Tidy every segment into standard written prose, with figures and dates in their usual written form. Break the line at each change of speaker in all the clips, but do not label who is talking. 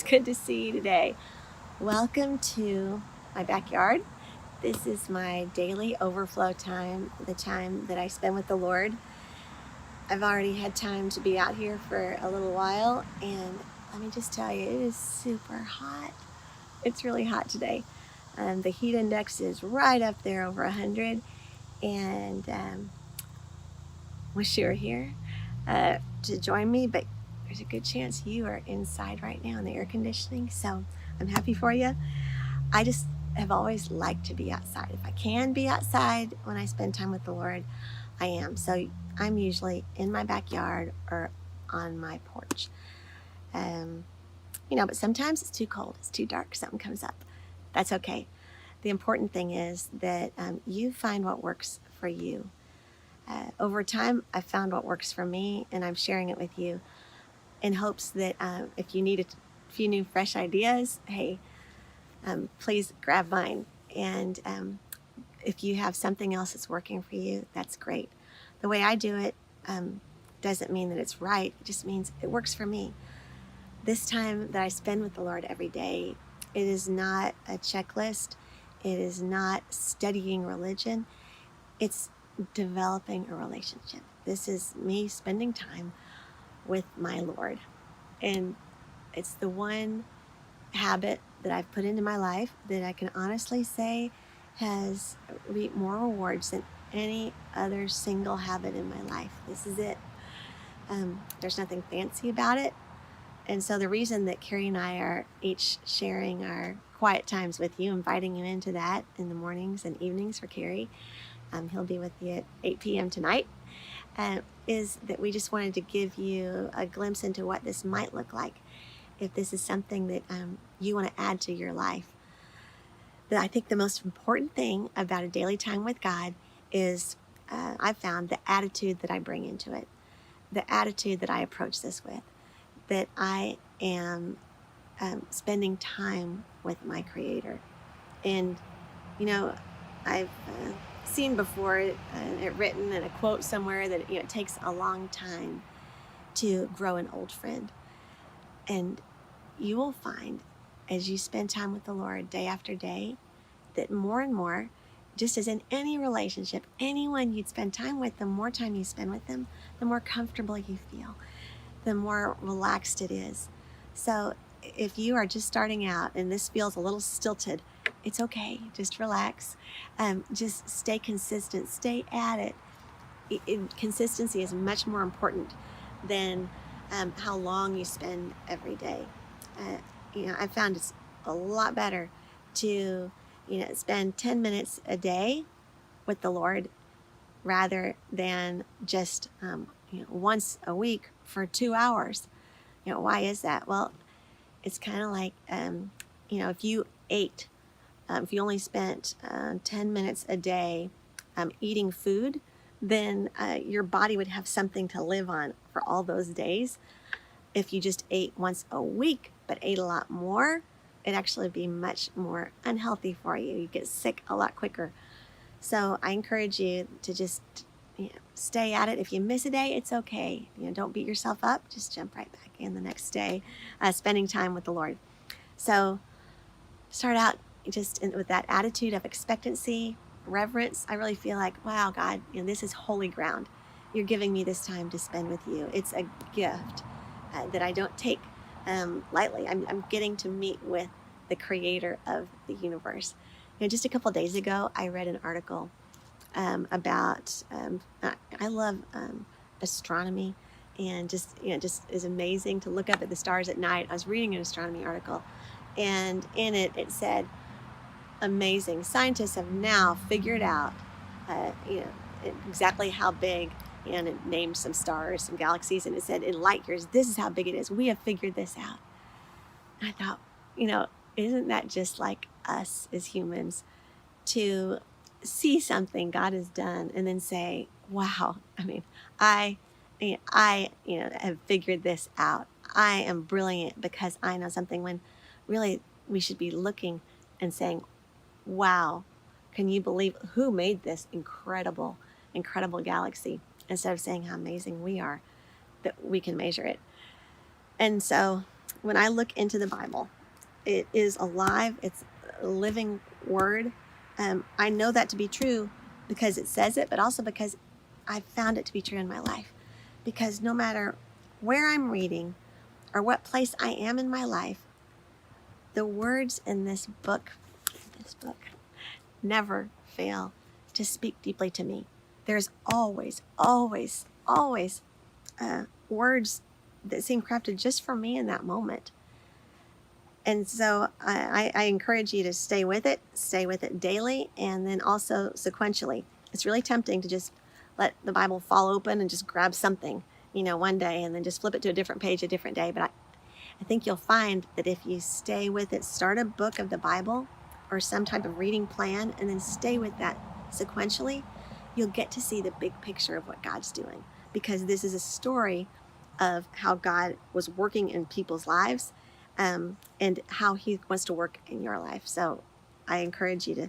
It's good to see you today. Welcome to my backyard. This is my daily overflow time, the time that I spend with the Lord. I've already had time to be out here for a little while, and let me just tell you, it is super hot. It's really hot today. The heat index is right up there over 100, and wish you were here to join me, but there's a good chance you are inside right now in the air conditioning, so I'm happy for you. I just have always liked to be outside. If I can be outside when I spend time with the Lord, I am. So I'm usually in my backyard or on my porch. But sometimes it's too cold, it's too dark, something comes up. That's okay. The important thing is that you find what works for you. Over time, I found what works for me, and I'm sharing it with you in hopes that if you need a few new fresh ideas, hey, please grab mine. And if you have something else that's working for you, that's great. The way I do it doesn't mean that it's right. It just means it works for me. This time that I spend with the Lord every day, it is not a checklist. It is not studying religion. It's developing a relationship. This is me spending time with my Lord. And it's the one habit that I've put into my life that I can honestly say has reaped more rewards than any other single habit in my life. This is it. There's nothing fancy about it. And so the reason that Kerry and I are each sharing our quiet times with you, inviting you into that in the mornings and evenings for Kerry, he'll be with you at 8 p.m. tonight, is that we just wanted to give you a glimpse into what this might look like if this is something that you want to add to your life. That I think the most important thing about a daily time with God is I've found the attitude that I bring into it, the attitude that I approach this with, that I am spending time with my Creator. And, I've seen before it written in a quote somewhere that it takes a long time to grow an old friend. And you will find as you spend time with the Lord day after day that more and more, just as in any relationship, anyone you'd spend time with, the more time you spend with them, the more comfortable you feel, the more relaxed it is. So if you are just starting out and this feels a little stilted, it's okay. Just relax. Just stay consistent. Stay at it. Consistency is much more important than how long you spend every day. I found it's a lot better to, spend 10 minutes a day with the Lord rather than just, once a week for 2 hours. Why is that? Well, it's kind of like, if you ate, if you only spent 10 minutes a day eating food, then your body would have something to live on for all those days. If you just ate once a week, but ate a lot more, it'd actually be much more unhealthy for you. You get sick a lot quicker. So I encourage you to just stay at it. If you miss a day, it's okay. Don't beat yourself up. Just jump right back in the next day, spending time with the Lord. So start out just with that attitude of expectancy, reverence. I really feel like, wow, God, this is holy ground. You're giving me this time to spend with you. It's a gift that I don't take lightly. I'm getting to meet with the Creator of the universe. Just a couple of days ago, I read an article about, I love astronomy, and just is amazing to look up at the stars at night. I was reading an astronomy article, and in it said, amazing, scientists have now figured out, exactly how big, and it named some stars, some galaxies, and it said in light years, this is how big it is. We have figured this out. And I thought, isn't that just like us as humans to see something God has done and then say, wow, I have figured this out. I am brilliant because I know something, when really we should be looking and saying, wow, can you believe who made this incredible galaxy, instead of saying how amazing we are that we can measure it. And so when I look into the Bible, it is alive. It's a living word. I know that to be true because it says it, but also because I found it to be true in my life. Because no matter where I'm reading or what place I am in my life, the words in this book never fail to speak deeply to me. There's always words that seem crafted just for me in that moment. And so I encourage you to stay with it daily, and then also sequentially. It's really tempting to just let the Bible fall open and just grab something, one day and then just flip it to a different page a different day. But I think you'll find that if you stay with it, start a book of the Bible or some type of reading plan, and then stay with that sequentially, you'll get to see the big picture of what God's doing. Because this is a story of how God was working in people's lives, and how he wants to work in your life. So I encourage you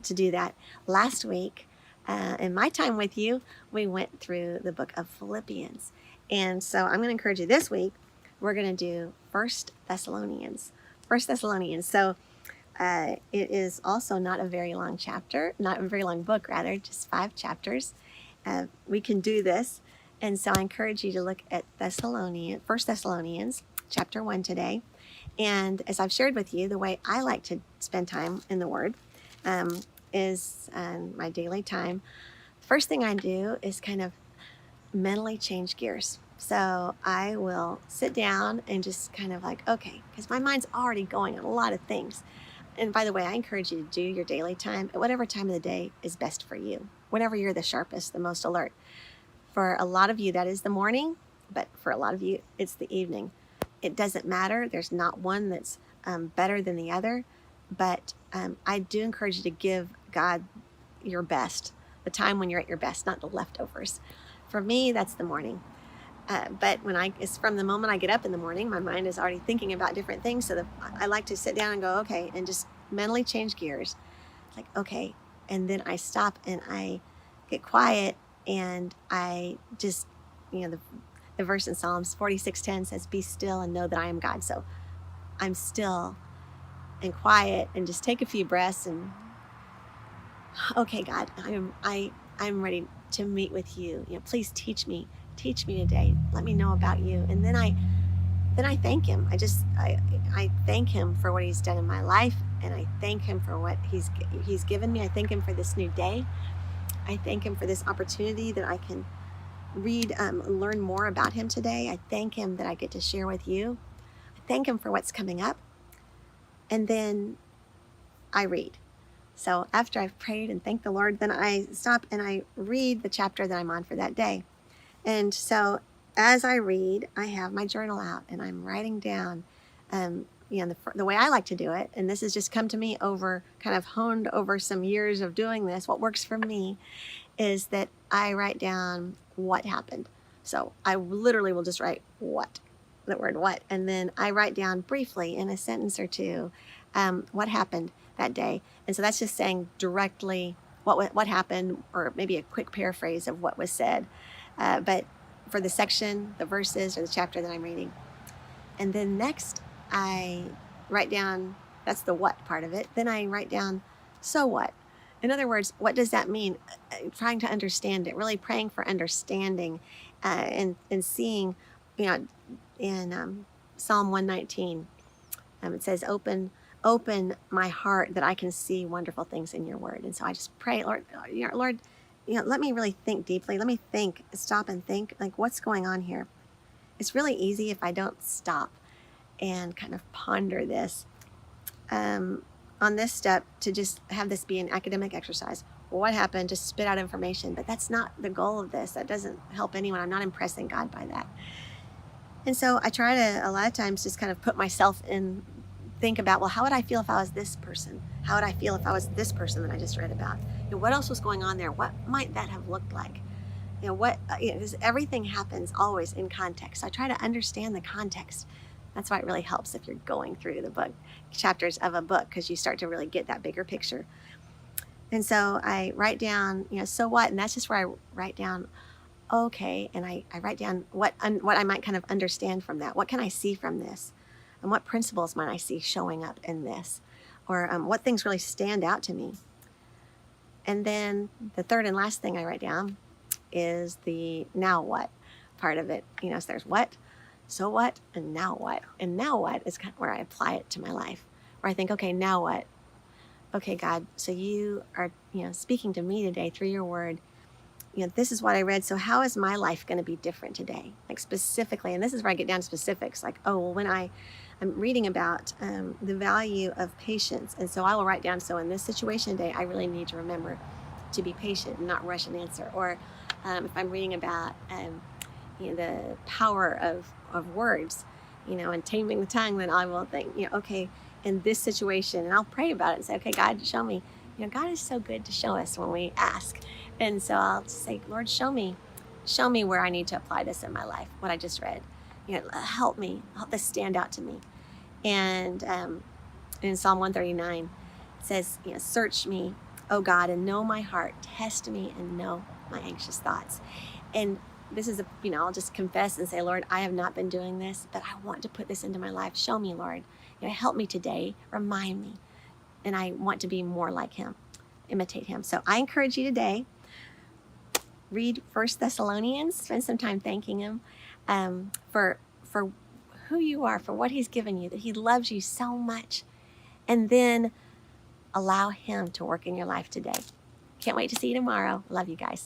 to do that. Last week, in my time with you, we went through the book of Philippians. And so I'm going to encourage you this week, we're going to do First Thessalonians. So it is also not a very long book, rather, just 5 chapters. We can do this. And so I encourage you to look at First Thessalonians chapter 1 today. And as I've shared with you, the way I like to spend time in the Word is my daily time. First thing I do is kind of mentally change gears. So I will sit down and just kind of okay, because my mind's already going on a lot of things. And by the way, I encourage you to do your daily time at whatever time of the day is best for you, whenever you're the sharpest, the most alert. For a lot of you, that is the morning, but for a lot of you, it's the evening. It doesn't matter. There's not one that's better than the other, but I do encourage you to give God your best, the time when you're at your best, not the leftovers. For me, that's the morning. But it's from the moment I get up in the morning, my mind is already thinking about different things. So I like to sit down and go, okay, and just mentally change gears. Okay. And then I stop and I get quiet, and I just, the verse in Psalms 46:10 says, "Be still and know that I am God." So I'm still and quiet and just take a few breaths and, okay, God, I'm ready to meet with you. Please teach me today. Let me know about you. And then I thank him. I thank him for what he's done in my life, and I thank him for what he's given me. I thank him for this new day. I thank him for this opportunity that I can read, learn more about him today. I thank him that I get to share with you. I thank him for what's coming up. And then I read. So after I've prayed and thanked the Lord, then I stop and I read the chapter that I'm on for that day. And so as I read, I have my journal out and I'm writing down, the way I like to do it. And this has just come to me kind of honed over some years of doing this. What works for me is that I write down what happened. So I literally will just write the word what, and then I write down briefly in a sentence or two what happened that day. And so that's just saying directly what happened, or maybe a quick paraphrase of what was said. But for the section, the verses, or the chapter that I'm reading. And then next I write down, that's the what part of it. Then I write down, so what? In other words, what does that mean? Trying to understand it, really praying for understanding, and seeing, in Psalm 119, it says, open my heart that I can see wonderful things in your word. And so I just pray, Lord, let me really think deeply. Let me stop and think, what's going on here? It's really easy if I don't stop and kind of ponder this on this step, to just have this be an academic exercise. Well, what happened? Just spit out information. But that's not the goal of this. That doesn't help anyone. I'm not impressing God by that. And so I try to, a lot of times, just kind of put myself in, think about, well, how would I feel if I was this person? How would I feel if I was this person that I just read about? What else was going on there? What might that have looked like? Because everything happens always in context. So I try to understand the context. That's why it really helps if you're going through the book, chapters of a book, because you start to really get that bigger picture. And so I write down, so what? And that's just where I write down, okay, and I write down what I might kind of understand from that. What can I see from this? And what principles might I see showing up in this? Or what things really stand out to me? And then the third and last thing I write down is the now what part of it. So there's what, so what, and now what. And now what is kind of where I apply it to my life, where I think, okay, now what? Okay, God, so you are, speaking to me today through your word. This is what I read. So how is my life going to be different today? Like specifically, and this is where I get down to specifics. Like, when I'm reading about the value of patience. And so I will write down, so in this situation today, I really need to remember to be patient and not rush an answer. Or if I'm reading about, the power of words, and taming the tongue, then I will think, okay, in this situation, and I'll pray about it and say, okay, God, show me. God is so good to show us when we ask. And so I'll just say, Lord, show me where I need to apply this in my life, what I just read. Help this stand out to me. And in Psalm 139, it says, search me, O God, and know my heart. Test me and know my anxious thoughts. And this is I'll just confess and say, Lord, I have not been doing this, but I want to put this into my life. Show me, Lord. Help me today. Remind me. And I want to be more like him, imitate him. So I encourage you today, read 1 Thessalonians, spend some time thanking him for who you are, for what he's given you, that he loves you so much. And then allow him to work in your life today. Can't wait to see you tomorrow. Love you guys.